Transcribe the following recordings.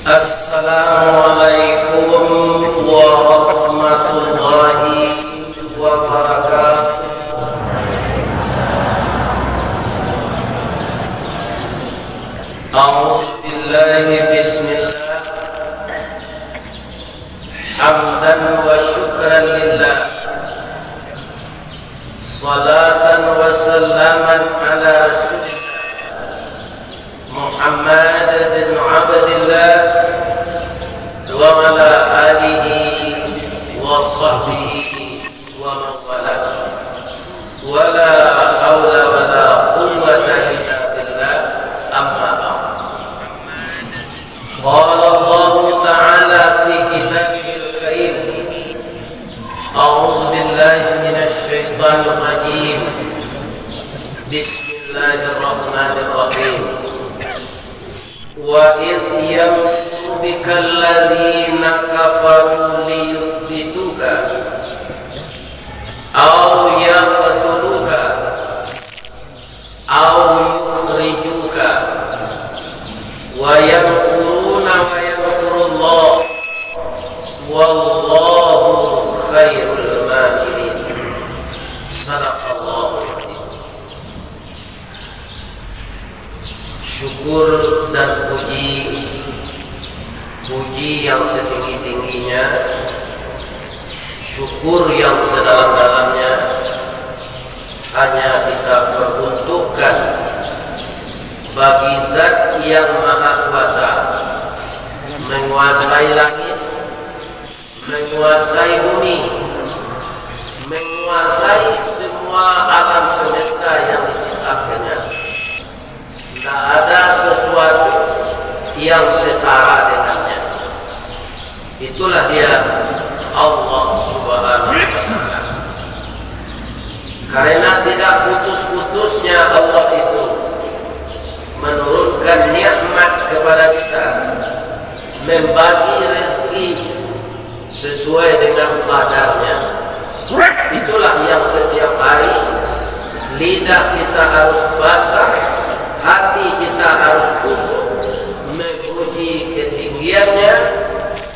Assalamualaikum warahmatullahi wabarakatuh. A'udzu billahi bismillah. Hamdan wa syukran lillah. Salatan wa salaman ala rasulillah Muhammad bin Abdillah wa ala alihi wa sahbihi wa man wala. Wa la hawla wa la quwwata illa billah. Amma ba'd. Qala Allah ta'ala fi kitabihil karim. A'udzu billahi minasy syaithanir rajim. Bismillahirrahmanirrahim. Wa idh yamkuru bikal ladzina kafaru liyuthbituka aw yaqtuluka aw yukhrijuka wa yamkuruna wa yamkurullah wallahu khairul makirin. Sadaqallahu azim. Syukur dan puji yang setinggi-tingginya, syukur yang sedalam-dalamnya hanya kita peruntukkan bagi Zat yang Maha Kuasa, menguasai langit, menguasai bumi, menguasai semua alam semesta yang diciptakannya. Tak ada sesuatu yang setara dengannya. Itulah dia Allah Subhanahu wa ta'ala. Karena tidak putus-putusnya Allah itu menurunkan nikmat kepada kita, membagi rezeki sesuai dengan kadarnya. Itulah yang setiap hari lidah kita harus basah, hati kita harus khusyuk memuji ketinggiannya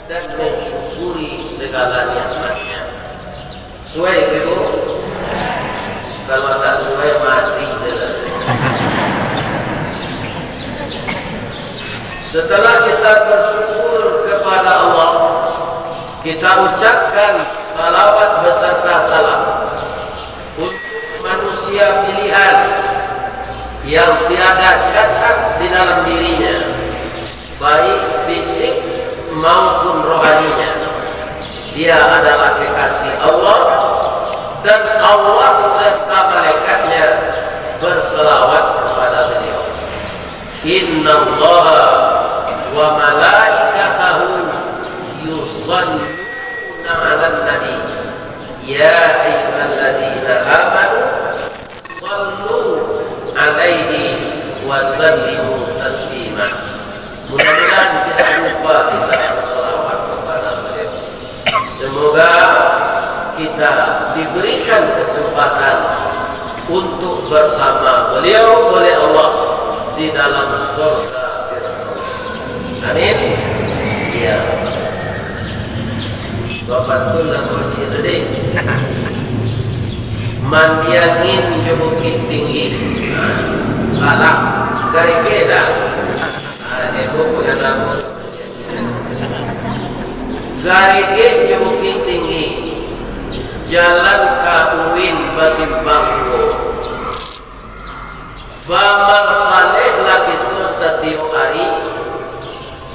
dan mensyukuri segala nikmatnya. Sesuai itu, kalau tak sesuai mati saja. Setelah kita bersyukur kepada Allah, kita ucapkan salawat beserta salam untuk manusia pilihan yang tiada cacat di dalam dirinya, baik fisik maupun rohaninya. Dia adalah kekasih Allah, dan Allah serta malaikatnya berselawat kepada beliau. Innallaha wa malaikatahu yusholluna 'alan nabi ya ayyuhalladzina amanu shallu 'alaihi wa sallimu taslima. Mudah-mudahan tidak lupa kita berselawat kepada beliau. Semoga kita diberikan kesempatan untuk bersama beliau oleh Allah di dalam surga Firdaus. Amin. Ya. Bapak tu nak uji tadi. Mandiangin ke bukit tinggi. Salah. Dari keda. Ini buku yang nama. Garige ke bukit tinggi. Jalan Kauin Basimbangko. Bamar saleh lagi tu setiap hari.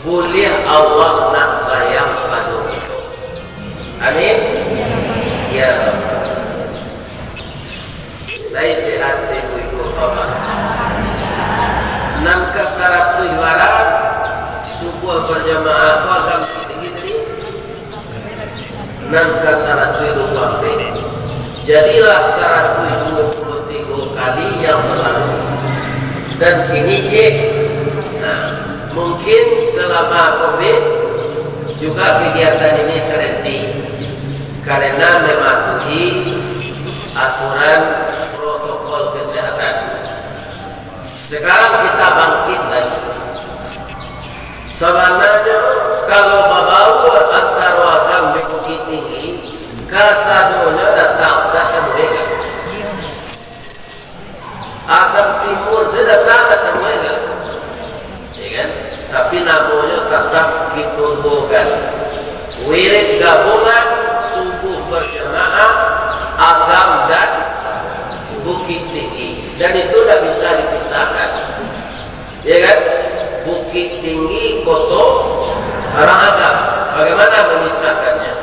Boleh Allah nak sayang padu itu. Amin. Ya. Lai sehat sebu itu apa? Nangka syarat ibarat subuh berjamaah apa agam tinggi. Nangka syarat itu sampai. Jadilah 123 kali yang berlalu. Dan kini cek. Nah, mungkin selama COVID juga kegiatan ini terhenti karena mematuhi aturan protokol kesehatan. Sekarang kita bangkit lagi. Sebenarnya kalau babawa antara agam di Bukit Tinggi kasadonya datang mereka agam timur saya datang mereka ya kan? Tapi namanya tetap gitu bukan wirid gabungan subuh berjamaah agam dan Bukit Tinggi, dan itu tidak bisa dipisahkan ya kan? Bukit Tinggi koto orang agam, bagaimana memisahkannya?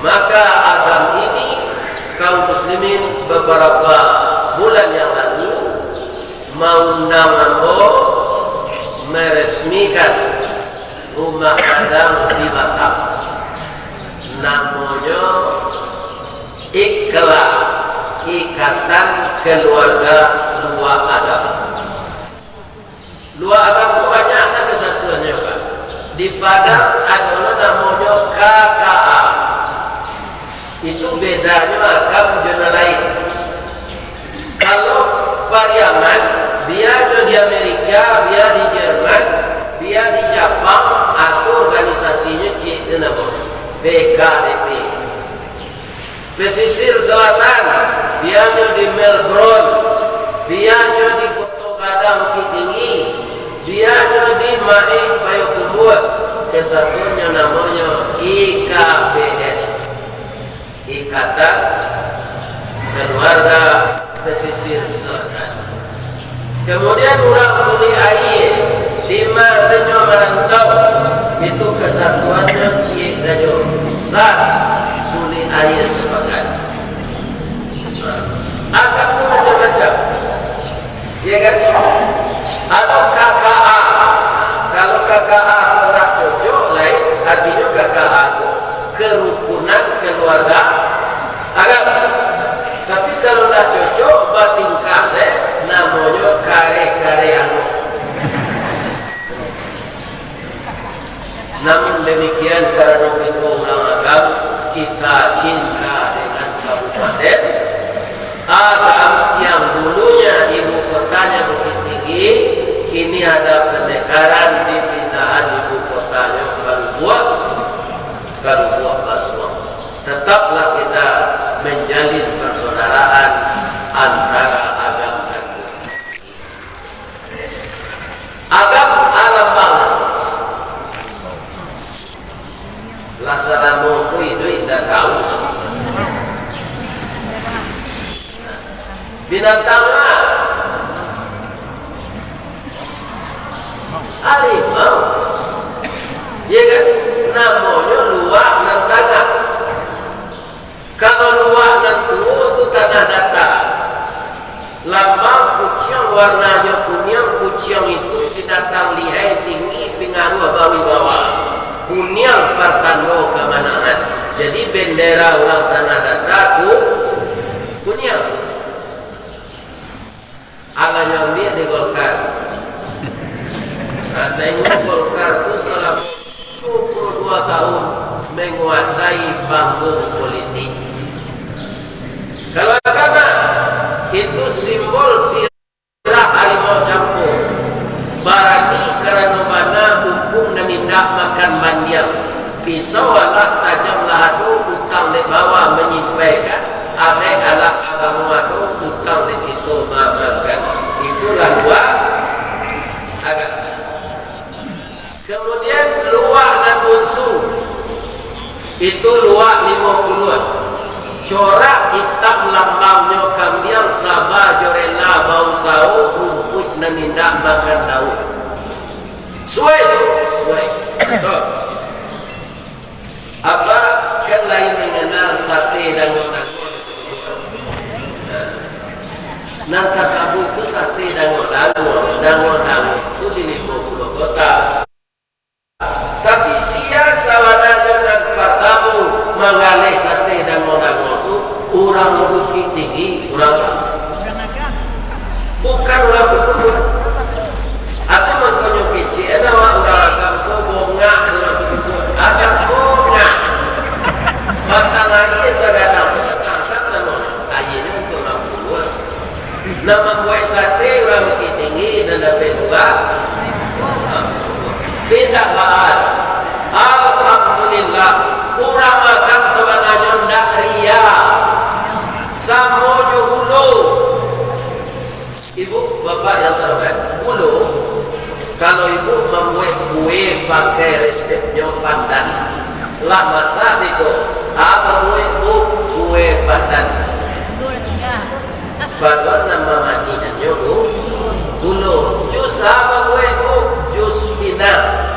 Maka agam ini kaum muslimin beberapa bulan yang lalu mengundang meresmikan rumah Adam di Batam, namanya Ikhla, Ikatan Keluarga Dua Agam. Dua agam itu banyak ada kesatuannya Pak. Di Padang ada namanya KKA. Itu bedanya agam jenis lain. Kalau Pariaman, dia di Amerika, dia di Jerman, dia di Jepang, atau organisasinya PKDP. Pesisir Selatan, dia di Melbourne, dia di Kota Gadang Bukit Tinggi, dia di Mae Payakumbuh. Kesatuannya namanya IKPS, Ikatan Keluarga Pesisir Selatan. Kemudian orang Suli Air di masanya merantau, itu kesatuannya Cik saja SAS Suli Air sebagai agam itu macam-macam ya kan? Atau KKA. Kalau KKA tidak cocok lain, artinya KKA itu kerukunan keluarga agam. Tapi kalau tidak cocok batingkah namanya kare-karean. Namun demikian karena itu orang agam, kita cinta dengan kabupaten agam yang dulunya ibu kotanya Bukit Tinggi, kini ada pendekaran di pindahan ibu kotanya Kalbuah Basuang. Tetaplah kita menjalin persaudaraan antara agam dan Bukit Tinggi. Agam alam banget. Laksanamu itu tidak tahu. Binatangnya harimau, ya kan? Namanya luak dan tanah. Kalau luak dan tua itu tanah datar. Lambang kucing warnanya kuning, kucing itu binatang lihai tinggi, pengaruh bawi bawah. Kuning pertanda kemenangan. Jadi bendera orang tanah datar itu kuning. Agaknya dia di Golkar. Nah, saya ingin Golkar itu selama 22 tahun menguasai panggung politik. Kalau agama itu simbol sirah harimau campur. Barani karena mana umpung dan indah makan mandiang. Pisau alah tajam lahadu utang di bawah menyimpaikan. Ada alah agama itu utang di situ maafkan. Itulah dua agak. Kemudian luak dan unsu itu luak 50. Corak hitam lambangnya kambiang sabah jorela bau sau rumput dan indah makan daun. Suai itu suai. Apa kan lain mengenal sate dan ngonan. Nangka sabu itu sate dan ngonan itu di 50 kota. Tapi sia sawadanya dan pertamu mengalih sate dan ngonan itu orang Bukit Tinggi, orang bukan orang berkebun. Atau makanya kecil ada orang agam bonga orang berkebun. Agam bonga. Batang lagi segadang angkat namanya. Ayahnya untuk 60. Nama buat sate orang Bukit Tinggi dan dapat dua. Tidak bahan. bapak yang terhormat, dulu kalau ibu membuat kue pakai resepnya pandan, lah masa itu apa buat bu kue pandan? Bapak nama mandinya bu, dulu jus apa buat bu jus pinang,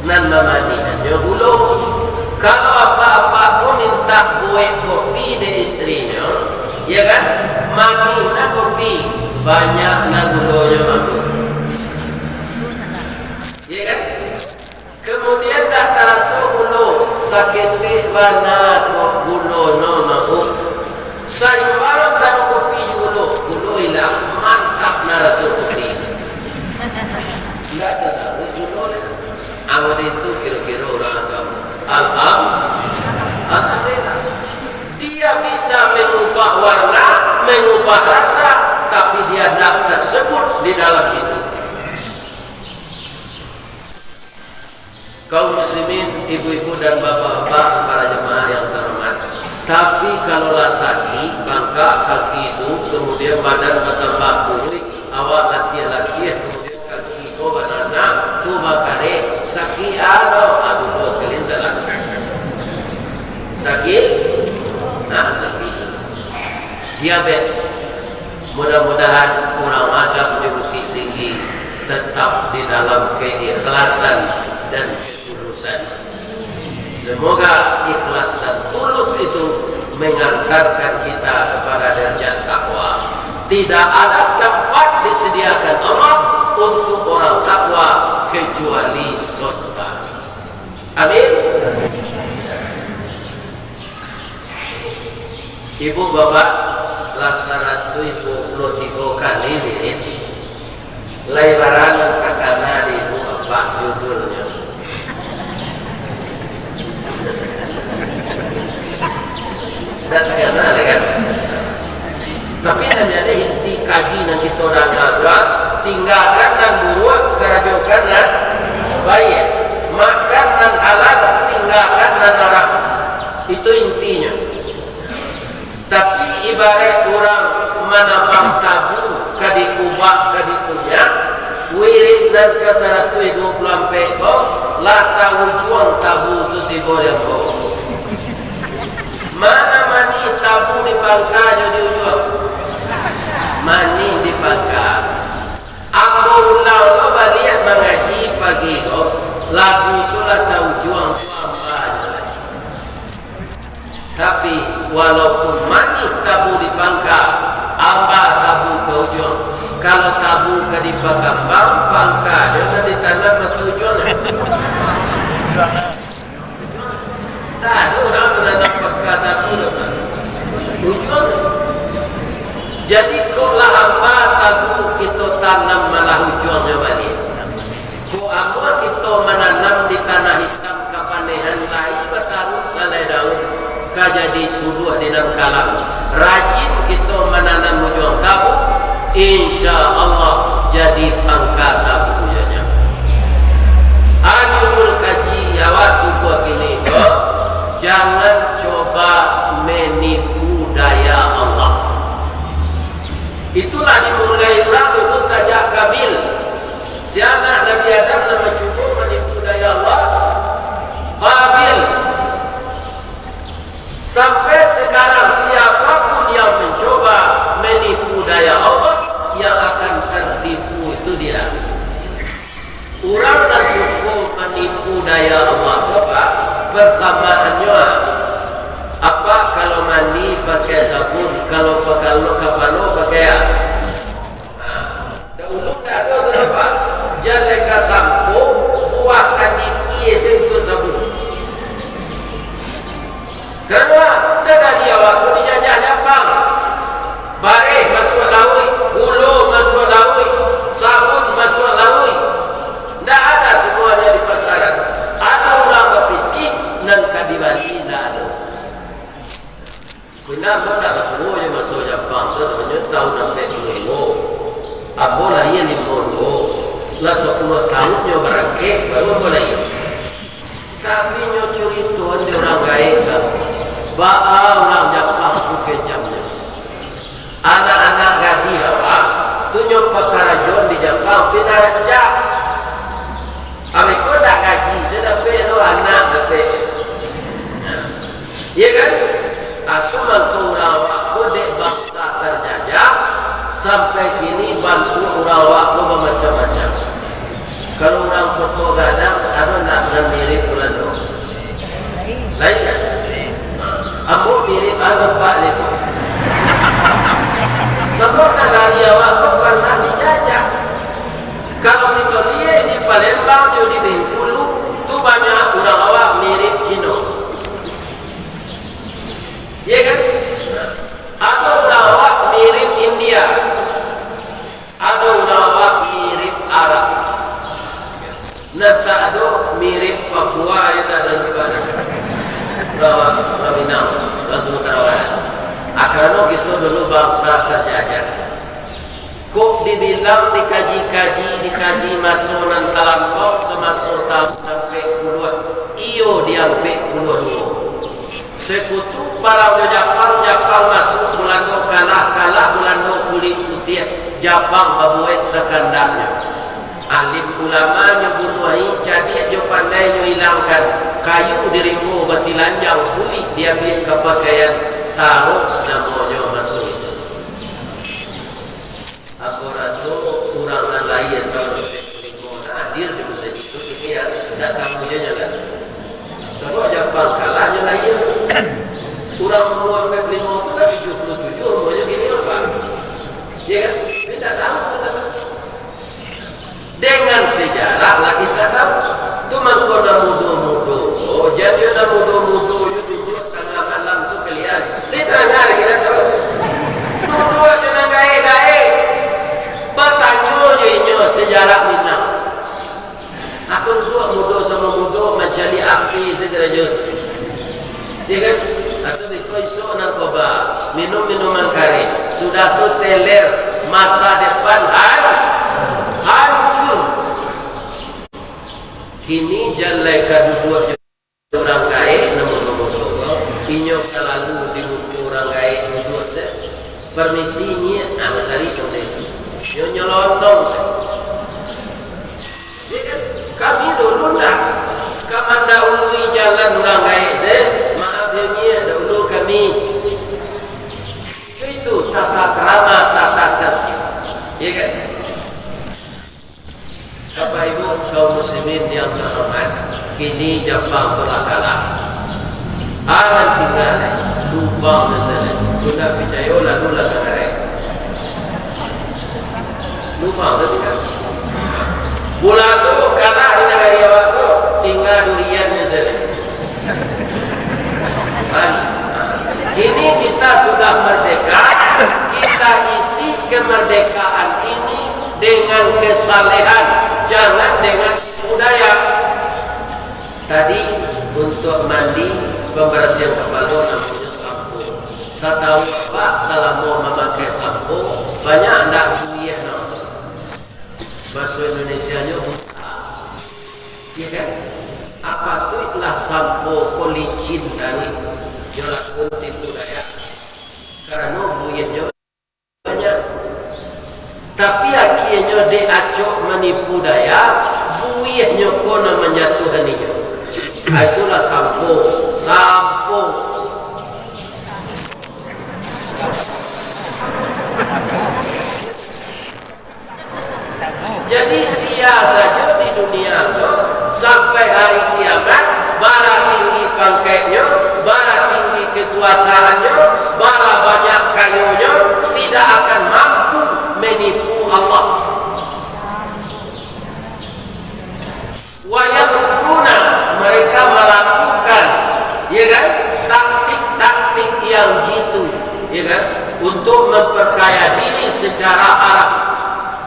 nama mandinya dulu. Kalau apa-apa aku minta buat kopi dari istrinya, ya kan? Mandinya kopi banyak gulanya mampu. Ya kan? Kemudian dah terasa gula sakit mana gula mampu. Sayuran dan kopi gula hilang mantap narasa kopi. Tidak tahu gula. Awal itu kira-kira orang agama. Alhamdulillah. Dia bisa mengubah warna, mengubah rasa, tapi dia tidak tersebut di dalam itu. Kaum muslimin, ibu-ibu dan bapak-bapak, para jemaah yang terhormat. Tapi kalaulah sakit, bangka kaki itu, kemudian badan bertambah kurus, awak latihan, kemudian kaki itu banana, tu bakare, sakit aduh sekalian dalam. Sakit, sakit. Diabetes. Mudah-mudahan kurang adab di Bukit Tinggi tetap di dalam keikhlasan dan ketulusan. Semoga ikhlas dan tulus itu mengantarkan kita kepada derajat takwa. Tidak ada tempat disediakan Allah untuk orang takwa kecuali surga. Amin. Ibu bapak laksana itu 23 kali wirid lebaran kakana di ibu bapak judulnya. Dan karena kan, tapi hanya ada inti kaji nanti orang agak tinggalkan dan buruan kerajokan dan bayar makan dan halal tinggalkan dan haram, itu intinya. Tapi ibarat orang menambah tabu kadikubah kadikunya wirid dan ke 120 pekong lah tahu juang tabu itu diboleh bawa. Mana mani tabu di bangka jadi ujung mani di bangka. Aku ulang lo balik mengaji pagi kok lagu tu lah tahu juang banyak. Tapi walaupun mani tabu di bangka, amba tabu ke ujung. Kalau tabu ke di bangka jangan ditanam ke ujungnya. Tak ada orang menanam bangka tabu depan ujung. Jadi koklah amba tabu kita tanam malah ujungnya balik. Kok amba kita menanam di tanah hitam kapanehan lain bertaruh salai daun. Jadi subuh di dalam kalam rajin kita menanam ujung tabu, insya Allah jadi pangkat tabunya. Anjurul kaji awak subuh kini jangan coba menipu daya Allah. Itulah dimulai ulang itu saja Kabil. Si anak Nabi Adam nama cukup menipu daya Allah. Kabil. Sampai sekarang siapapun yang mencoba menipu daya Allah yang akan tertipu itu dia. Orang dan suku menipu daya Allah apa? Bersamaannya apa? Kalau mandi pakai sabun, kalau kapalo pakai dahulu tak ada kenapa? Jangan ke sampo buah kadiki itu sabun. Karena dari awak tu dijajah Jepang, bareh masuk laui, bulu masuk laui, sabun masuk laui. Tak ada semuanya di pasaran. Ada orang berpikir dan kadibani tak ada. Kenapa tak semuanya masuk Jepang? Ternyata tahu sampai minggu. Apalah ia ni minggu. Lah 10 tahunnya berangkat baru boleh. Tapi nyucur itu ada orang gaib kan. Ba'a orang Jepang bukan jamnya. Anak-anak gaji apa? Tu dengan mirip Belanda. Lain kan? Aku mirip Pak itu. Sebab negara awak pernah dijajah. Kalau kita lihat di Palembang, di Bengkulu, tu banyak orang awak mirip Cina. Ya kan? Atau orang awak mirip India. Atau orang awak mirip Arab. Nata ada mirip Papua ya tak ada juga. Orang Minang, orang Sumatera Barat. Karena kita dulu bangsa terjajah. Kok dibilang dikaji masuk nan talampau semasuk tahun sampai puluhan. Iyo diambil puluhan. Sekutu para Jepang masuk Belanda kalah Belanda kulit putih Jepang babuet sekandangnya. Alim ulama nyubunuhi jadi jo pandai nyo hilangkan kayu diringgo batilanjang kulit dia biar kepakaian taruh namanya masuk itu. Aku rasa kurangan lain kalau diringgo hadir di musim itu ini ya datang punya jalan. Kalau Jepang kalahnya lain kurang luar diringgo itu kan 77 umurnya gini apa? Ya kan? Tidak tahu. Dengan sejarah lah kita tahu. Tu mangkona mudo. Oh, jadi ada mudo itu tengah malam tu kalian. Ni tengah kita tahu. Mudo aja nang gae. Bertanya je sejarah Minang. Aku dua mudo sama mudo mencari api segera je. Ya kan? Atau bikoi so nang koba minum-minuman kari. Sudah tu teler masa depan hancur. Kini jalai kadudua orang kaya namun inyo selalu dibuku orang kaya duduk permisinya amasari kondek inyo nyelonong kami dulu nak kaman dahului jalan orang kaya maaf ya dahulu kami itu tata krama tata tertib ya kan. Bapak Ibu kaum muslimin yang terhormat, kini Jepang telah kalah. Aran tinggal Tumpang saja. Sudah percaya lalu negara. Tumpang tu tinggal. Bulan tu kalah di negara awak tu tinggal durian saja. Kini kita sudah merdeka. Kita isi kemerdekaan ini dengan kesalehan. Jangan dengan budaya. Tadi untuk mandi pembersihan kepala namanya sampo. Setahu Pak selama memakai sampo banyak anda kuliah no. Bahasa Indonesia nya buta. Ya kan? Apa tu itulah sampo policin tadi. Jelaku di budaya. Karena buyanya banyak. Tapi akhirnya dia acok menipu daya, buihnya kona menjatuhaninya. Itulah sampo. Jadi sia saja di dunia itu sampai hari kiamat, bara tinggi pangkainya, bara tinggi kekuasaannya, bara banyak kayunya, tidak akan mampu menipu Allah. Wayamkuruna, mereka melakukan, ya kan, taktik-taktik yang gitu, ya kan, untuk memperkaya diri secara Arab.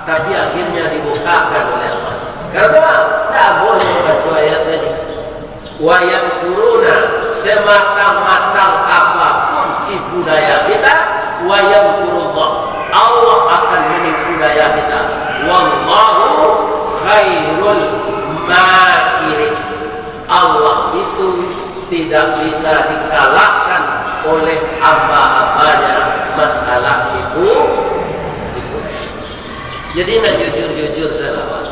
Tapi akhirnya dibukakan oleh Allah. Karena tidak boleh membaca ayat tadi. Wayamkuruna, sematang-matang apapun tipu daya kita, wayamkurullah, Allah akan menipu daya kita. Wallahu khairul makirin. Allah itu tidak bisa dikalahkan oleh hamba-hambanya masalah itu. Jadi nak jujur selawat.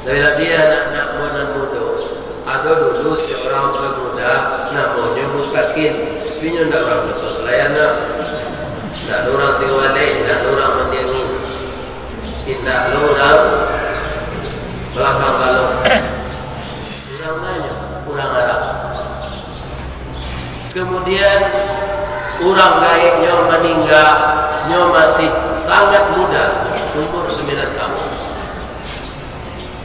Dari dia nak muda. Ada dulu seorang pemuda namanya Mutakin. Punya nak orang betul selayana. Nak orang tiwale, nak orang mendiangi. Tidak orang kemudian orang gaibnya meninggal, nyo masih sangat muda, umur 9 tahun.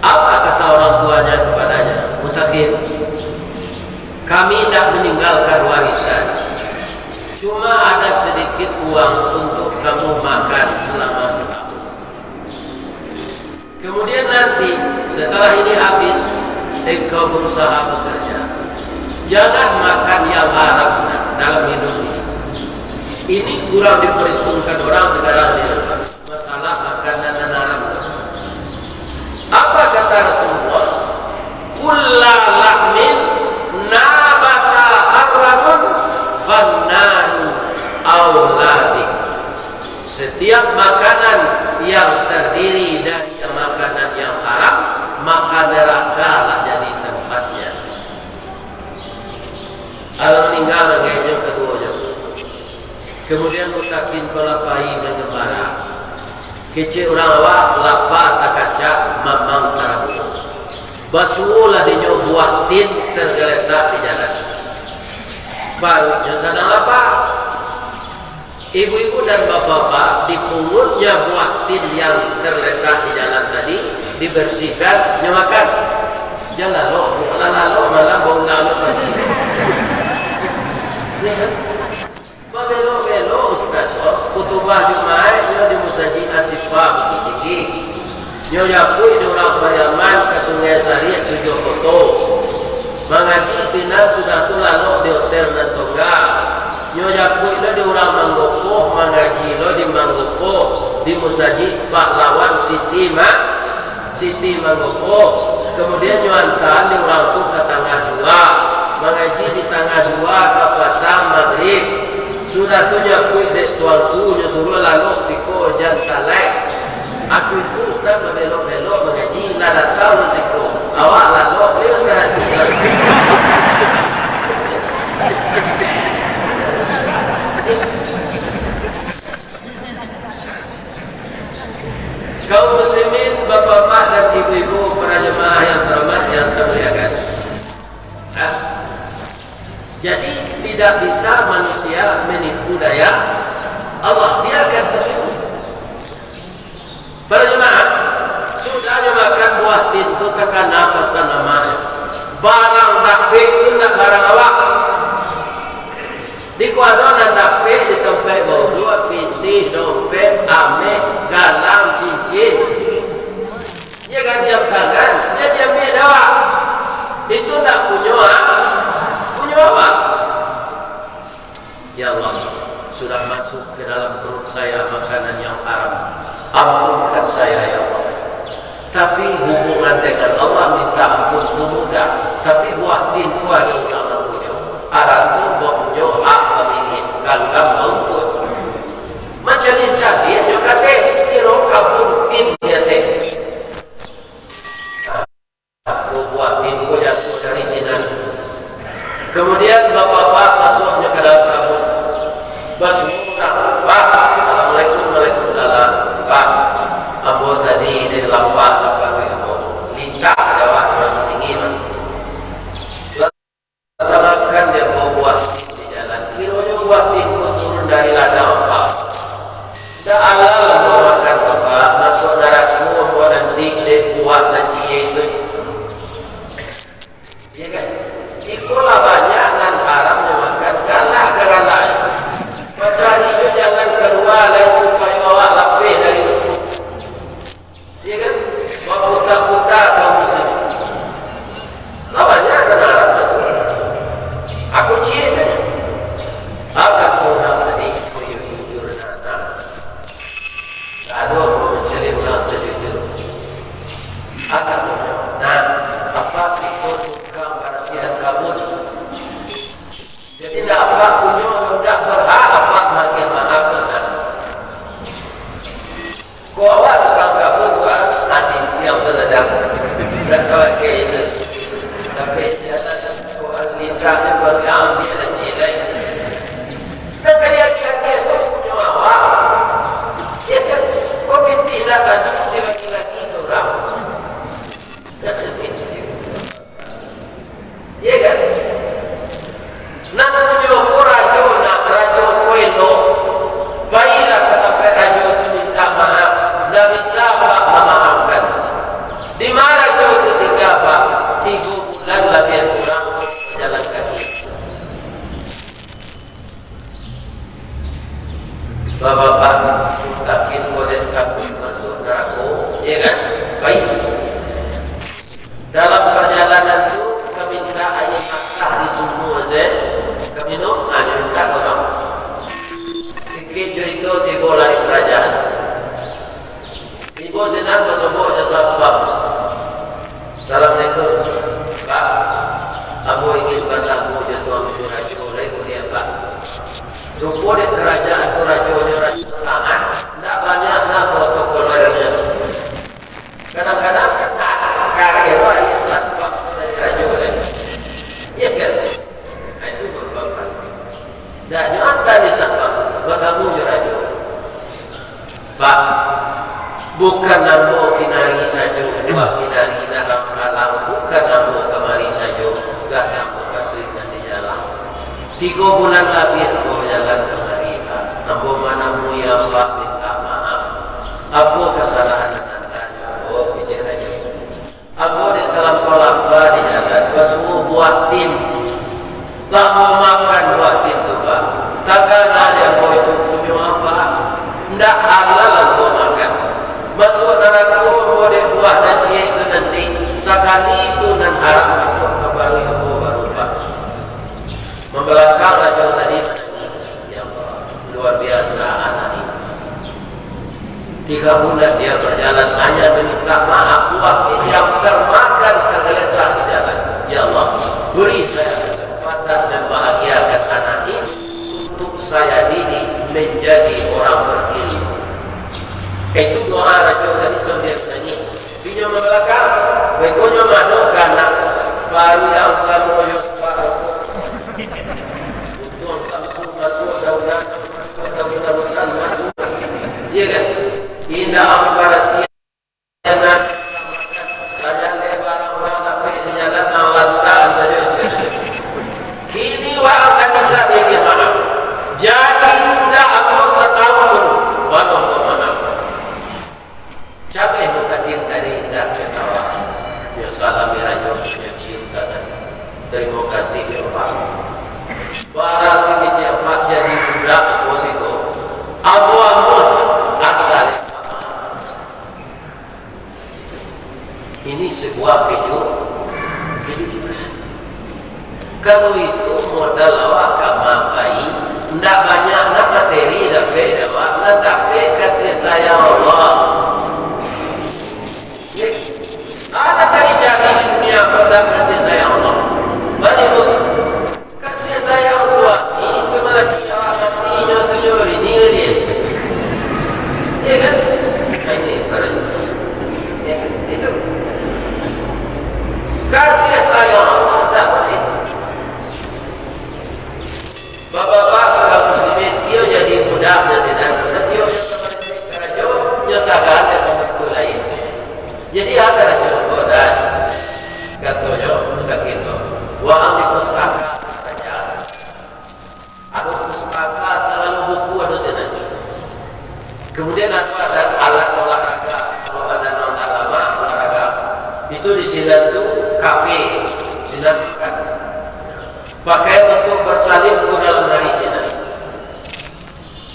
Apa kata orang tuanya kepadanya? Mutakin, kami tidak meninggalkan warisan, cuma ada sedikit uang untuk kamu makan selama setahun. Kemudian nanti setelah ini habis, engkau berusaha bekerja. Jangan makan yang haram dalam hidup ini. Ini kurang diperhitungkan orang sekarang ini, masalah makanan dan haram. Apa kata Rasulullah? Kulla lahmin nabata haramun fannaru awladi. Setiap makanan yang terdiri dari makanan yang haram, maka neraka lah jadi tempatnya. Al meninggal ngejok keduanya. Kemudian mutakin kolapai mengembara. Kece orang awak lapa tak kaca mamang tarabu. Basulah dinyo buah tin tergeletak di jalan. Barunya sadang lapa. Ibu-ibu dan bapak-bapak dipungutnya buah tin yang terletak di jalan tadi, dibersihkan, nyamakan. Jangan lo malah bau lalu tadi. Ya kan? Belo Ustaz, kutubah Jumat nyo di Musajid Asifah begini. Nyo yapui di orang Pariaman ke Sungai Sari 7 foto. Mengaji sinar sudah tu lalu di hotel Nantonga. Nyo yapui lo di orang Manggopo, mengaji lo di Manggopo, di Musajid Pahlawan Siti Manggopo. Kemudian nyo antar di orang tu ke tangga 2, mengaji di tangga 2 ke Patang Maghrib. Sudah tu nyakui dek tuanku nyo suruh lalu siko jantalai. Aku itu Ustaz belok-belok mengaji nada tahu siko. Awak lalu dia berhati. Kaum muslimin, bapak-bapak dan ibu-ibu, para jemaah yang terhormat yang saya muliakan. Jadi tidak bisa manusia menipu daya Allah, dia akan tertipu. Para jemaah, sudah makan buah pintu tekan nafasan namanya. Barang dakpe itu nak barang awak. Di kuadron dakpe di tempat bau dua pinti, dompet, ame, galang, cincin. Dia kan jam tangan, dia jam medawa. Itu tak punya apa? Ya Allah, sudah masuk ke dalam perut saya makanan yang haram. Ampunkan saya ya Allah. Tapi hubungan dengan Allah minta ampun itu mudah. Tapi buah pintu ada ulama punya. Arang itu boknya apa ini? Ganggang maupun. Macam ini jadi yang kata kira kabur tin dia teh. Aku buah pintu jatuh dari sini. Kemudian bapak-bapak masuknya ke dalam kabut. Pak, assalamualaikum, waalaikumsalam. Pak, ambo tadi di lampak apa ambo lincah jawab orang tinggi man. Lakukan dia buah di jalan. Kiranya buah pintu turun dari ladang apa? Dah Allah mau makan apa? Masuk daratmu ambo nanti dia buah nanti itu. Ya kan? Ikulah banyak dan haramnya makan galak ke galak. Macam itu jangan keluar lagi supaya awak lapih dari itu. Ya kan? Bawa puta-puta kaum muslim. Lah banyak dan haram betul. Aku cium aja. Agak kurang tadi jujur nana. Aduh, mencari orang sejujur. Agak kurang. Nah, apa sih tukang parasian kabut? Jadi tidak apa punya tidak berhak apa makin maaf benar. Kau awak tukang kabut gua hati yang sedang dan sebagai itu. Tapi jangan kau lihatnya bergambar dan cilai. Dan kalian itu punya awak. Ya kan? Kau binti datang dibagi lagi orang. Ya kan? Nah, Abo ingin bertamu jatuh aku raja oleh kuliah pak. Rupo di kerajaan tu raja tangan. Tak banyak lah protokolernya. Kadang-kadang karya ini satu dari raja oleh. Ya kan? Itu berbapa. Dan nyata bisa pak bertamu raja. Pak, bukan nambo kinari saja, buat kinari dalam kalang, bukan nambo kemari saja, gak nambo kasih di jalan. 3 bulan lagi aku jalan kemari, nambo mana mu ya Pak minta maaf. Apa kesalahan anda? Oh, bicara aja. Apa di dalam kolam di jalan, semua buatin, tak mau makan buatin tu Pak. Takkan ada mau itu punya apa? Tidak halal aku makan. Masuk neraka boleh buah dan cia itu nanti sekali itu dan haram masuk ke baru baru Pak. Membelakang raja tadi menangis. Ya Allah, luar biasa anak ini. 3 bulan dia berjalan hanya meminta maaf waktu yang termakan tergeletak di jalan. Ya Allah, beri saya kesempatan dan bahagiakan anak ini untuk saya didik menjadi orang berilmu. Itu doa raja tadi sambil nyanyi. Pinjam belakang, begonya madu kanan, baru yang selalu yus paru. Untuk satu masuk daunan masuk. Iya kan? Indah ambarat tiada. Saja lebar orang tapi di jalan awantan saja. Kini orang akan bisa dia maaf. Jadi mudah aku setahun baru maaf. Siapa yang mengkadir dari indah ketawa? Ya salam ya raja cinta dan terima kasih ya Pak. Barang sekejap Pak jadi budak posiko. Abu asal. Ini sebuah kejujuran. Kalau itu modal awak makai, tidak banyak nak materi dapat awak, dapat kasih sayang Allah. Ada kali cari dunia pada kasih sayang Allah. Baru kasih sayang suami kemana dia hatinya tujuh ini dia. Ya kan? Ini baru. Ya itu. Kasih sayang Allah dapat itu. Bapak-bapak kaum muslimin dia jadi budaknya sedang setiap kerja nyatakan ada pembantu lain. Jadi ada raja dan katanya begitu. Wa amri pustaka saja. Ada pustaka selalu buku ada jenis. Kemudian ada alat olahraga. Kalau ada nona lama olahraga itu di sini tu kafe sinar makan. Pakai untuk bersalin ke dalam hari sinar.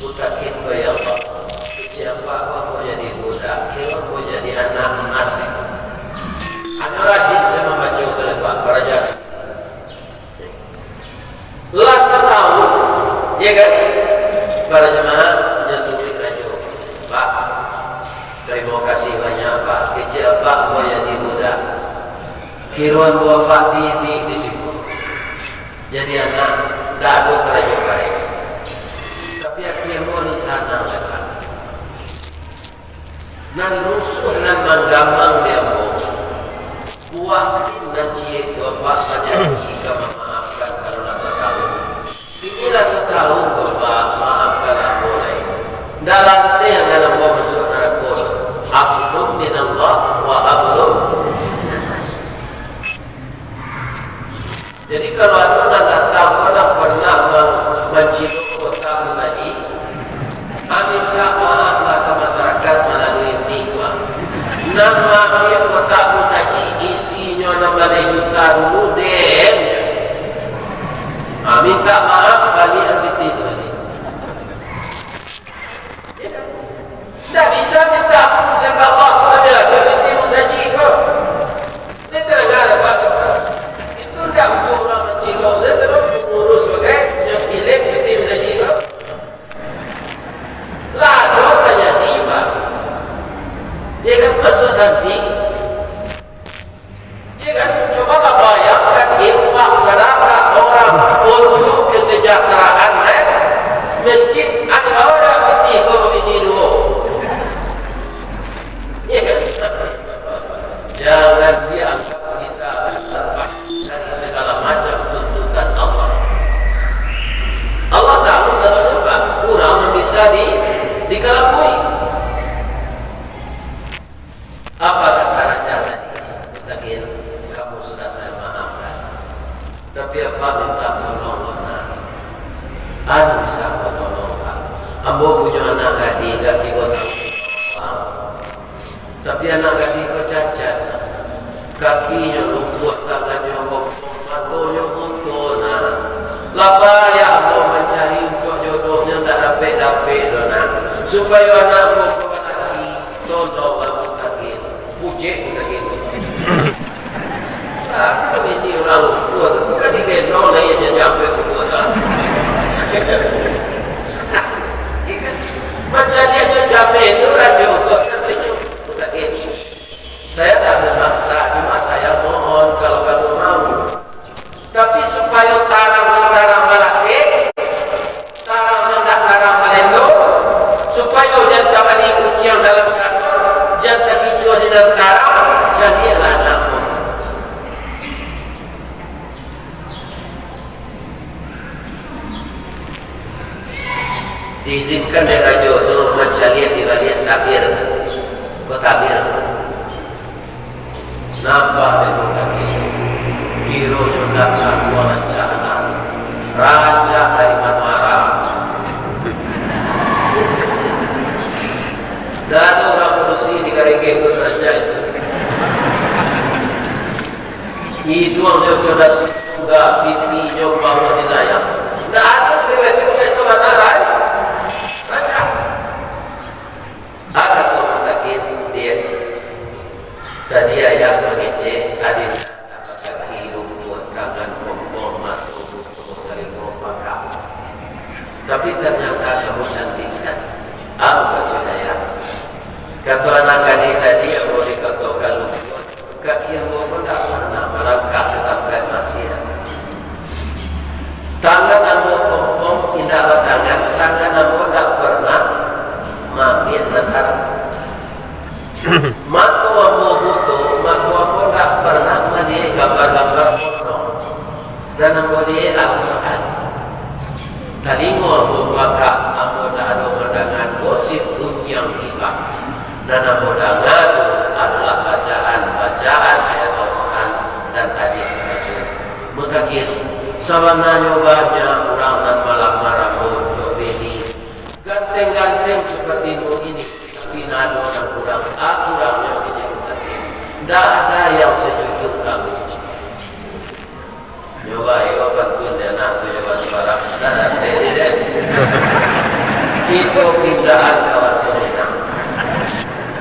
Mutakin ya Allah. Siapa mau jadi budak, kita mau jadi anak asli. Hanya rajin saya membaca Pak para jasa. Lah setahun, ya kan? Para jemaah nyatuin raja. Pak, terima kasih banyak Pak. Kecil Pak mau jadi budak. Kiruan dua Pak di situ. Jadi anak tak ada kerja baik. Tapi akhirnya mau di sana lepas. Nan rusuh nan menggamang dia mau. Buatin dan cie Bapak banyak jika memaafkan kalau rasa tahu. Inilah setahun Bapak maafkan aku boleh. Dalam yang dalam mau masuk neraka. Hablum minallah wa hablum minas. Jadi kalau ada nak tahu nak pernah mencium otak tadi, minta maaflah ke masyarakat melalui nikmat. Nama Jangan dianggap kita terlepas dari segala macam tuntutan Allah. Allah tahu sebab kurang yang bisa dikelakui. Apa caranya tadi? Mungkin kamu sudah saya maafkan. Tapi apa minta tolong? Anu bisa aku tolong. Ambo punya anak gadis kota. Tapi anak gadis kau cacat. Kakinya lumpuh, tangannya bongkok, matanya buntu. Lapa ya ambo mencari untuk jodohnya tak dapat dona. Supaya anakmu kau lagi tolong kamu kaki. Puji kaki. Ah, ini orang tua tu kan digendong lah yang nyampe ke kota. Macam dia tu capek itu raja kok tersenyum. Saya tak bermaksa, cuma saya mohon kalau kamu mau. Tapi supaya tarang balake, tarang hendak tarang balendo, supaya jangan balik kucing dalam kantor, jangan hijau di dalam tarang, jadilah anakmu. Diizinkan dari raja untuk mencari di balik tabir, tabir. Nampak dengan kaki kiro jondakan raja dari Manuara dan orang produksi di Kareke itu raja itu yang sudah pipi jauh bawah di layang tidak ada kereta oleh sebenarnya raja agak tu mungkin dia dan dia yang mengecek adik kaki lumpuh tangan bongkok mata lumpuh dari merupakan. Tapi ternyata kamu cantik sekali. Aku kasih saya. Kata anak gadis tadi yang boleh katakan lumpuh. Kaki yang bongkok tak pernah melangkah ke tempat maksiat. Tangan ambo bongkok indah tangan ambo tak pernah mampir mentar. Matu ambo butuh, matu ambo tak pernah melihat gambar-gambar porno dan ambo lihat Al-Quran. Tadi ambo bakal ambo tak ada mendengar gosip dunia riba dan ambo dengar adalah bacaan ayat Al-Quran dan hadis Rasul. Mungkin sama nyobanya orang dan malam marah untuk bini ganteng-ganteng seperti ini. Pinado dan kurangnya dijadikan. Tidak ada yang setuju kamu. Coba bantuan dia nak coba sebarang. Tak ada teri deh. Kita pindahan kawasan ini.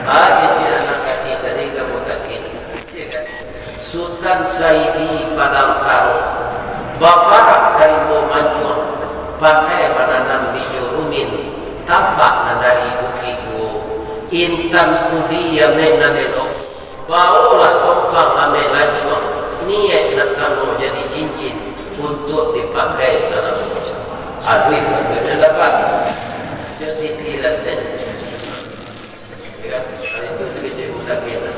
Jadi anak kaki tadi kamu takin. Sultan Saidi Padang Taro, Bapak Karimbo Mancun, pakai menanam biju rumin, tampak dari bukit. Intan kudia menamelo, bawalah tongkang ame lajwa, niat nak sano jadi cincin untuk dipakai sana. Aduh itu dapat, jadi tidak jadi. Ya, itu sedikit mudah kita.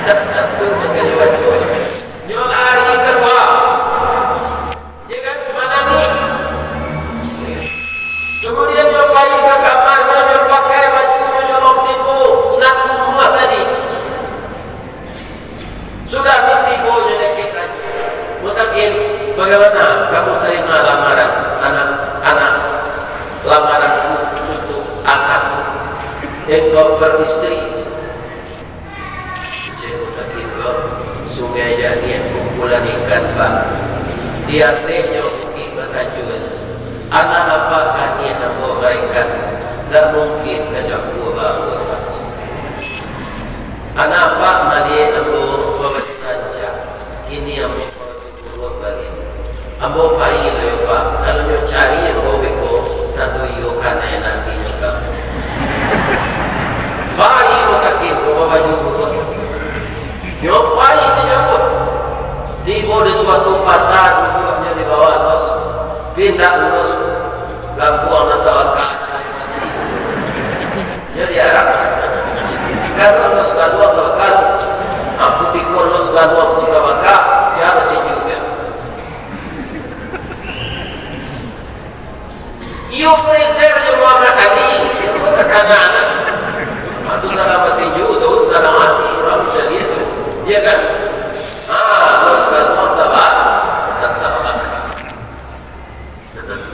Dan tu menjadi wajib. Jual hari kedua, jangan mana ni. Kemudian nyobai ke kamarnya, pakai bajunya nyolong tipu, nak rumah tadi. Sudah tertipu jadi kita. Mungkin bagaimana kamu terima lamaran anak lamaran untuk anak engkau beristri. Mungkin kau sungai jadi kumpulan ikan pak. Dia tehnya mungkin berkajul. Anak apakah ni nak memberikan? Tak mungkin kecampur bahawa. Anak apa mali ambo bersaja. Ini ambo perlu balik. Ambo pai le pak. Kalau nyo cari ambo beko nak yo kana nanti juga. Pai lo kaki bawa baju buruk. Yo pai saja pun. Di suatu pasar duduknya di bawah atas. Pindah urus lampuan atau apa jadi arah Kalau lo sekali waktu kalau aku pikir lo sekali waktu baka siapa juga. Iyo freezer yang warna kali, yang tekanan. Itu salah tinju tu, salah masih orang jadi itu, ya kan? Lo sekali waktu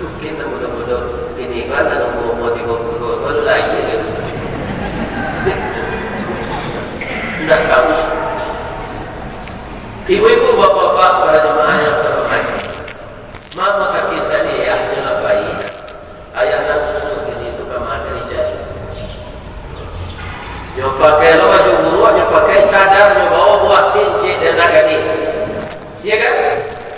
mungkin mudah-mudah ini kan ada mau tiba-tiba kalau lagi gitu. Tidak tahu. Ibu-ibu, bapak-bapak, para jemaah yang terhormat, mama kita ni ayahnya bayi, ayahnya susu ini itu kemana dijadi. Yo pakai lo baju guru, yo pakai cadar, yo bawa buah kincir dan agani. Iya kan?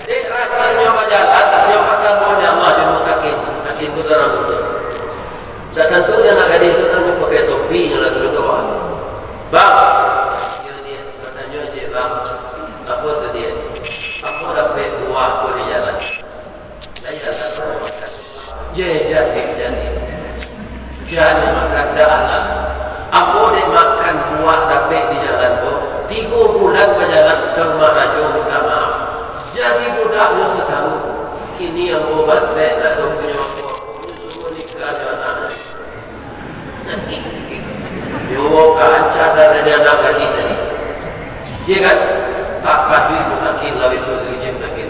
Dek rakyatnya berjalan, yo kata punya Allah yo mutakin, takin itu terang itu. Dan tentunya agani itu kan pakai topi yang lagi lu kawan. Bang, dia katanya je bang, apa tu dia? Aku dapat buah aku di jalan. Saya tak tahu makan. Jadi makan dah Allah. Aku dia makan buah dapat di jalan tu. 3 bulan berjalan ke rumah raja minta maaf. Jadi budaknya setahun. Kini yang obat saya tak tahu punya apa. Semua nikah dengan anak. Nanti. Yo kan cadar dia nak gadi tadi. Dia kan tak kaju itu makin lebih tu makin.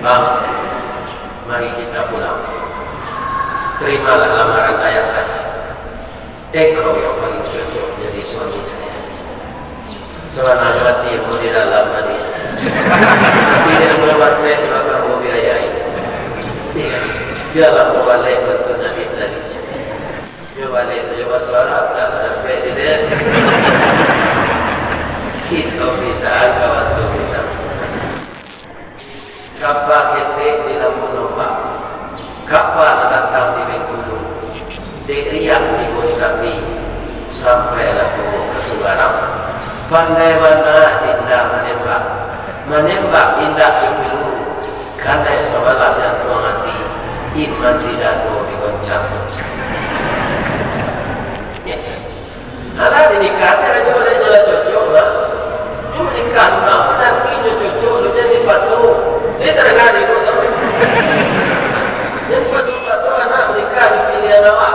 Bang, mari kita pulang. Terimalah lamaran ayah saya. Engkau yang paling cocok jadi suami saya. Sebenarnya hati yang di dalam hati. Tapi dia melewat saya juga kamu biayai. Dia lah balik berkena kita. Dia balik menjawab suara tak ada dia. Kita kawan kita. Kapal kita di Lampung Nombak. Kapal datang di Bengkulu. Deriak di Bukit sampai Lampung ke Subarang. Pandai mana indah menembak. Menembak indah Bengkulu. Karena sebelah yang tuang hati. Iman tidak tahu digoncang-goncang. Alah dinikah, dia boleh jalan cocok lah. Dia menikah lah, dan dia cocok, dia jadi patuh. Dia terdengar ibu tahu. Dia patuh-patuh anak menikah di pilihan awak.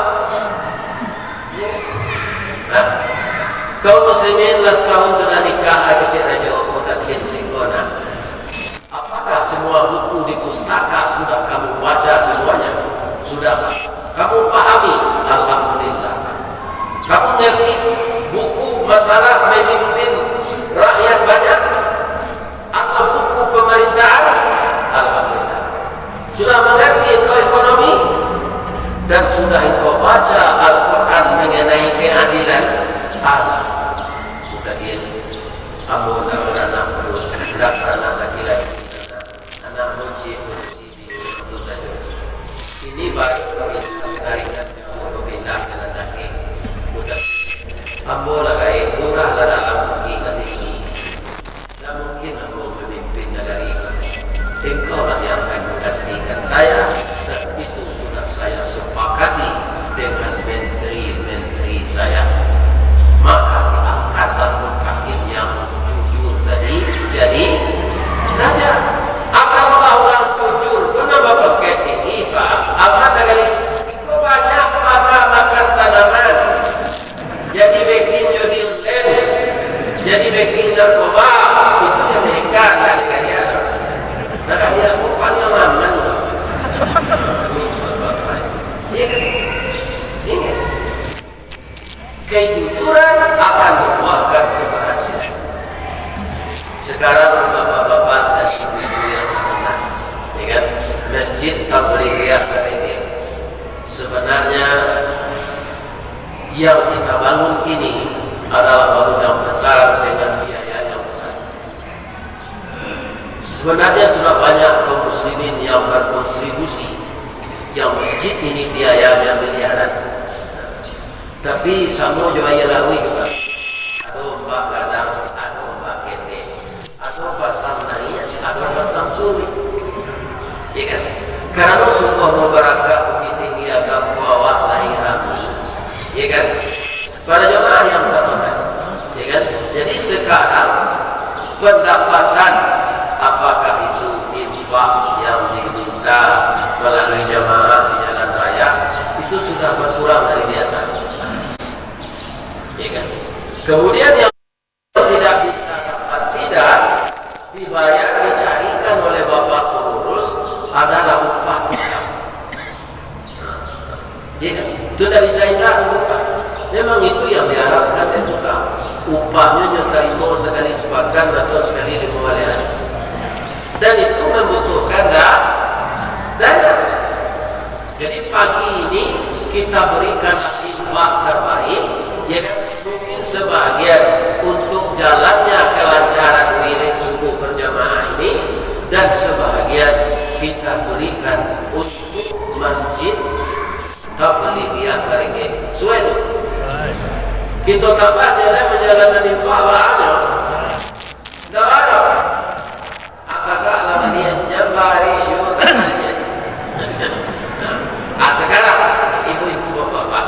Kau muslimin 19 tahun sudah nikah, ada raja mutakin singgona. Apakah semua buku di pustaka sudah kamu baca semuanya? Sudah. Kamu pahami? Alhamdulillah. Kamu ngerti buku masalah memimpin rakyat banyak? Atau buku pemerintahan? Alhamdulillah. Sudah mengerti engkau ekonomi? Dan sudah engkau baca Al-Quran mengenai keadilan? Mutakin. Amu anak perlu. Tidak anak laki-laki. Anak muci itu saja. Ini baik bagi tarikan untuk pindah ke lelaki. Mudah. Ambo lah kaya murah lah dalam mungkin ini. Tak mungkin aku memimpin negara ini. Engkau lah yang akan menggantikan saya. Dan itu sudah saya sepakati dengan menteri-menteri saya. Maka diangkatlah mutakin yang jujur tadi jadi raja. Orang jujur, kenapa pakai ini Pak? Alhamdulillah kali itu banyak makan tanaman. Jadi baking jadi land, jadi baking narkoba itu yang mereka tak sekali ada. Nah dia bukannya mana? Ini kejujuran akan membuahkan keberhasilan. Sekarang bapak-bapak dan ibu-ibu yang hormat, ya, Masjid Tabriyah ini sebenarnya yang kita bangun ini adalah bangunan yang besar dengan biaya yang besar. Sebenarnya sudah banyak kaum muslimin yang berkontribusi yang masjid ini biayanya miliaran. Tapi sama juga ia lalui juga. Ada Mbak Gadang, ada Mbak Kete, ada pasang naik, ada pasang suri. Ya kan? Karena Allah barakah bukit tinggi agama awak lahirami, ya kan? Para jemaah yang terhormat, ya kan? Jadi sekarang pendapatan apakah itu infak yang diminta melalui jamaah di jalan raya itu sudah berkurang dari biasa, ya kan? Kemudian yang tidak bisa dapat tidak dibayar dicarikan oleh bapak pengurus adalah upah kita. Ya, itu tidak bisa ingat bukan. Memang itu yang diharapkan dan bukan. Upahnya terima sekali sepakan atau sekali di pemalihan. Dan itu membutuhkan dana. Jadi pagi ini kita berikan infak terbaik, ya kan? Mungkin sebagian untuk jalannya kelancaran wirid subuh berjamaah ini, dan sebagian kita berikan untuk masjid Tabligiyah Tarekat Suwedo. Kita tambah cara menjalankan infak bahannya tidak ada. Apakah lama niatnya bari yudhanya. Sekarang ibu-ibu bapak-bapak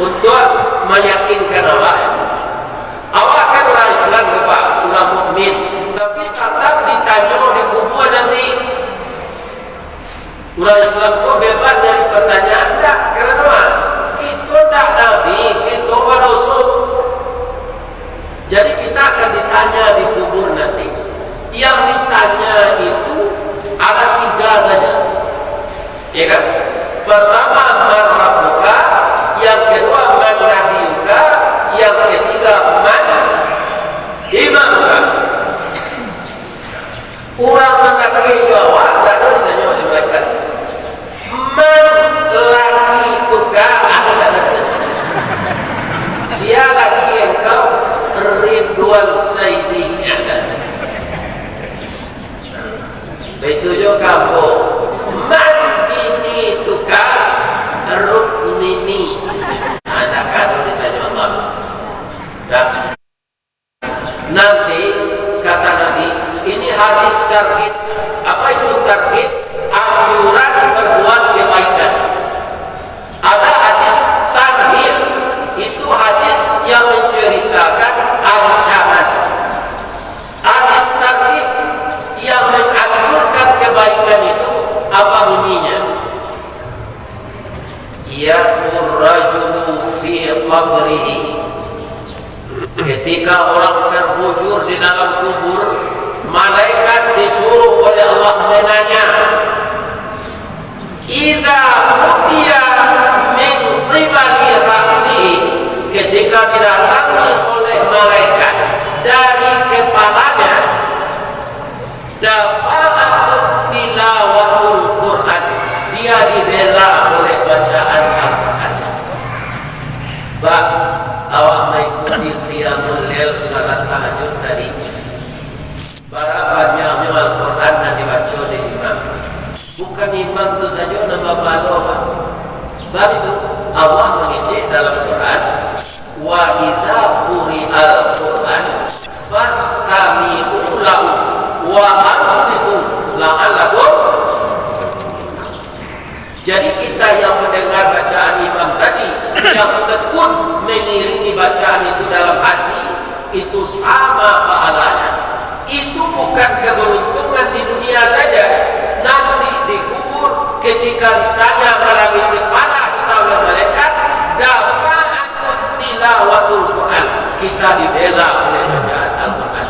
untuk meyakinkan awak kan orang Islam bapak, orang mukmin, tapi tetap ditanya di kubur nanti. Orang Islam kok bebas dari pertanyaan tidak, karena itu tidak nabi, itu rasul. Jadi kita akan ditanya di kubur nanti. Yang ditanya itu ada 3 saja, ya kan? Pertama man rabbuka, yang kedua man nabiyuka, yang ketiga man imamuka. Orang mengaku jawab tidak ada ditanya oleh mereka. Man laki tuka ada tidak ada. Sia lagi engkau Ridwan Saidi ada. Begitu juga kamu man ini tuka Rukmini. Ada kan ditanya Allah. Nanti kata Nabi, ini hadis targhib. Apa itu targhib? Anjuran berbuat kebaikan. Ada hadis targhib, itu hadis yang menceritakan ancaman. Hadis targhib yang menganjurkan kebaikan itu apa bunyinya? Yaqur rajulu fi qabrihi. Ketika orang terbujur di dalam kubur, malaikat disuruh oleh Allah menanya, idza utiya min qibali ra'sihi, ketika didatangi oleh malaikat dari kepalanya, dafa'at tilawatul Quran, dia dibela oleh bacaan Al-Quran. Bak, awak mengikuti qiyamul lail salat tahajud tadi. Berapa banyaknya Al-Quran yang dibaca oleh imam. Bukan imam itu saja nama balo. Sebab itu Allah mengejek dalam Quran, wa idza quri'al Quran fastami'u lahu wa ansitu la'allakum. Jadi kita yang mendengar bacaan imam tadi, yang tekun mengiringi bacaan itu dalam hati, itu sama pahalanya. Itu bukan keberuntungan di dunia saja, nanti di kubur ketika ditanya melalui kepala kita oleh malaikat, dafa'atut tilawatul Quran, kita dibela oleh bacaan Al-Quran.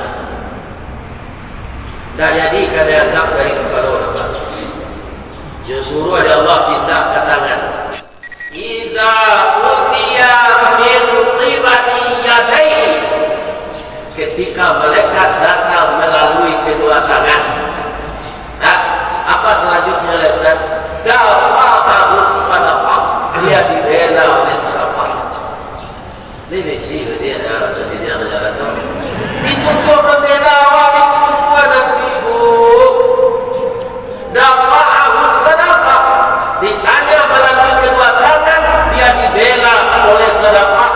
Dan jadi kada azab dari kepala orang. Suruh oleh Allah pindah ke tangan. Idza utiya min qibali yadayhi, ketika malaikat datang melalui kedua tangan. Nah, apa selanjutnya Ustaz? Dafa'ahu sadaqah, dia dibela oleh sedekah. Ini sih dia ada tidak menjalan. Itu tuh membela orang tua dan ibu. Dafa'ahu sadaqah, ditanya melalui kedua tangan, dia dibela oleh sedekah.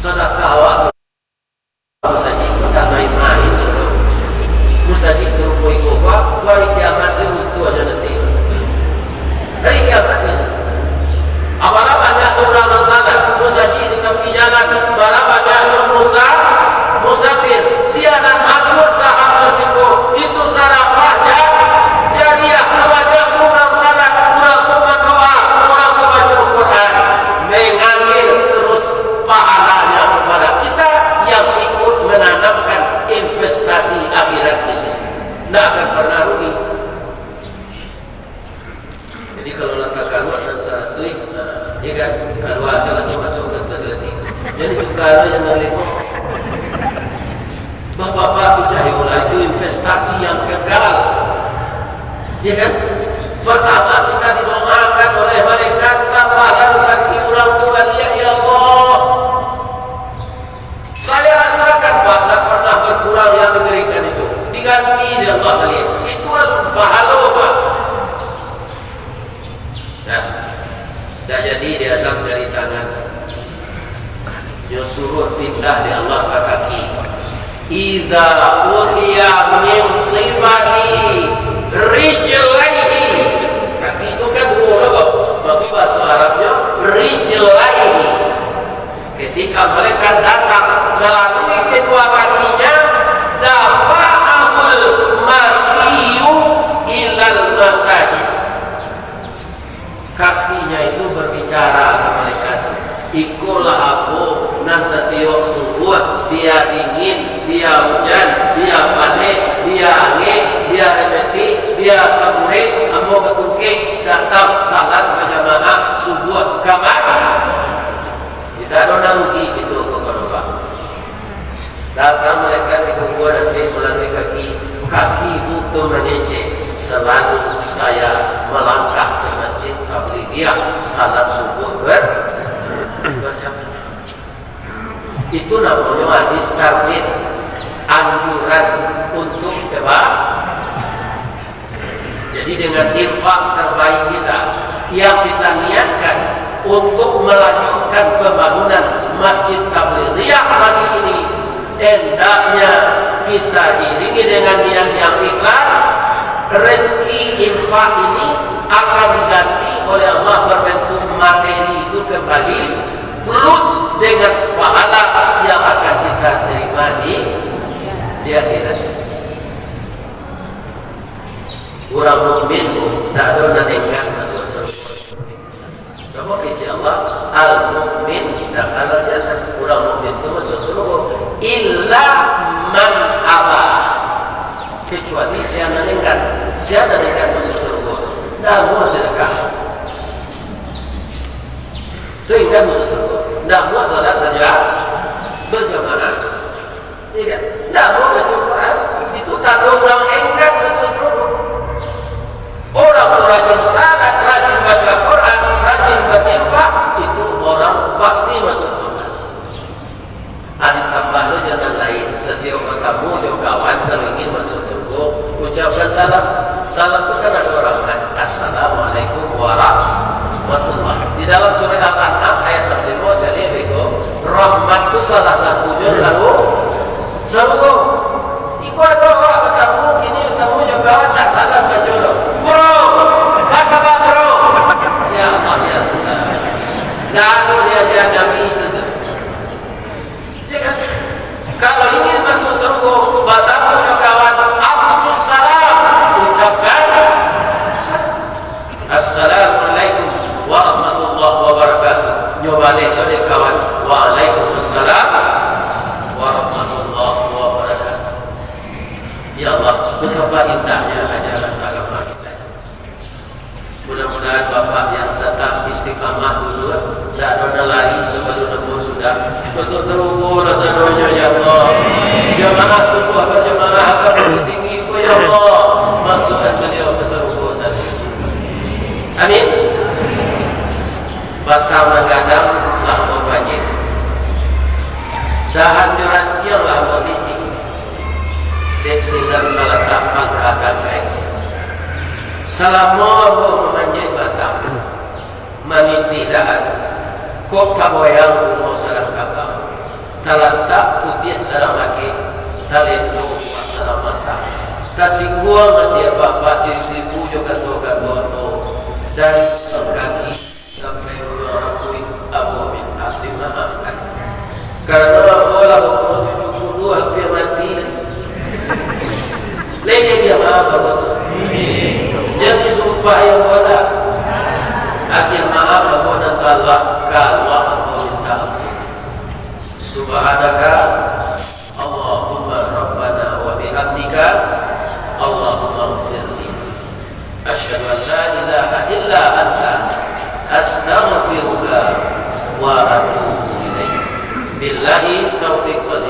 Sedekah awak musajid tak main-main. Musajid suruh ikut hari kiamat itu Jadi kalau langkah keluar dan saratui, ya kan, keluar jalan masuk ke terjadi. Jadi juga yang ngeliput. Bapak-bapak bicara itu investasi yang kekal. Ya kan? Pertama kita didoakan oleh malaikat tambah rezeki orang tua dia, ya Allah. Saya rasakan Pak, tak pernah berkurang yang diberikan itu. Diganti di Allah kalian. Itu pahala Pak. Nah, dah jadi dia datang dari tangan. Dia suruh pindah di Allah ke kaki. Idza utiya min qibali rijlaihi. Kaki itu kan dua apa? Maka bahasa Arabnya rijlaihi. Ketika mereka datang melalui kedua kakinya, dafa'ahul masiyu ilal masajid. Kakinya itu berbicara ke mereka. Ikulah aku nan setiap sungguh dia dingin, dia hujan, dia panik, dia angin, dia remeti, dia sabure, amo betuke datang salat berjamaah subuh kamas. Tidak ada rugi itu kepada datang mereka di kubur nanti melalui kaki itu menyecek. Selalu saya melangkah ke masjid Tabligiyah salat subuh berjamaah. Itu namanya hadis tarhib, anjuran untuk coba. Jadi dengan infak terbaik kita yang kita niatkan untuk melanjutkan pembangunan Masjid Tabligiyah pagi ini, hendaknya kita iringi dengan niat yang ikhlas. Rezeki infak ini akan diganti oleh Allah berbentuk materi itu kembali, plus dengan pahala yang akan kita terima di akhirat. Orang mukmin tak ada nantikan masuk surga. Sama kecil Allah, al mukmin dakhala jannah. Orang mukmin itu masuk surga. Illa man aba. Kecuali siapa nantikan masuk surga. Dah mau sedekah. Itu ingat masuk surga. Dah buat salat berjamaah. Iya, dah buat baca Quran. Itu tak ada orang enggan masuk surga. Orang rajin salat, rajin baca Quran, rajin berinfak, itu orang pasti masuk surga. Ada tambah lo jangan lain. Setiap kamu jauh kawan kalau ingin masuk surga, ucapkan salam. Salam itu kan ada orang kan. Assalamualaikum warahmatullahi. Di dalam surah Al-An'am ayat 65 jadi bego rahmat itu salah satunya selalu iku ada orang ketemu gini ketemu juga tak salam baca lo bro apa bro ya Allah ya Tuhan lalu dia Nabi itu ya kan kalau ingin masuk surga bertemu juga kawan afsus salam ucapkan assalamualaikum warahmatullahi wabarakatuh. Nyobalik oleh kawan. Waalaikumsalam warahmatullahi wabarakatuh. Ya Allah, betapa indahnya ajaran agama kita. Mudah-mudahan Bapak yang tetap istiqamah dulu, tak ada lari sebelum nemu sudah masuk terunggu rasa doanya ya Allah. Jamaah subuh berjamaah agama tinggi ya Allah. Masukkan beliau ke terunggu tadi. Amin. Batang menggadang lah banyak. Dahan jurantiang lah titik. Dek sedang meletak pangkakan kain. Selama memanjai batang, meniti dahan. Kok kaboyang mau sarang kakak. Talantak putih sarang laki. Talento sarang masak. Kasingguang dia bapak ibu juga toga-toga. Dari kaki sampai orang Abu minta dimaafkan karena bola waktu 72 hampir mati lagi dia maaf jadi sumpah yang bola akhir maaf Abu dan salah kalau Abu minta subhanaka Allahumma rabbana wa bihamdika Allahumma ighfirli asyhadu an ilaha illa anta astaghfiruka wa atubu ilaik. Billahi taufiq wal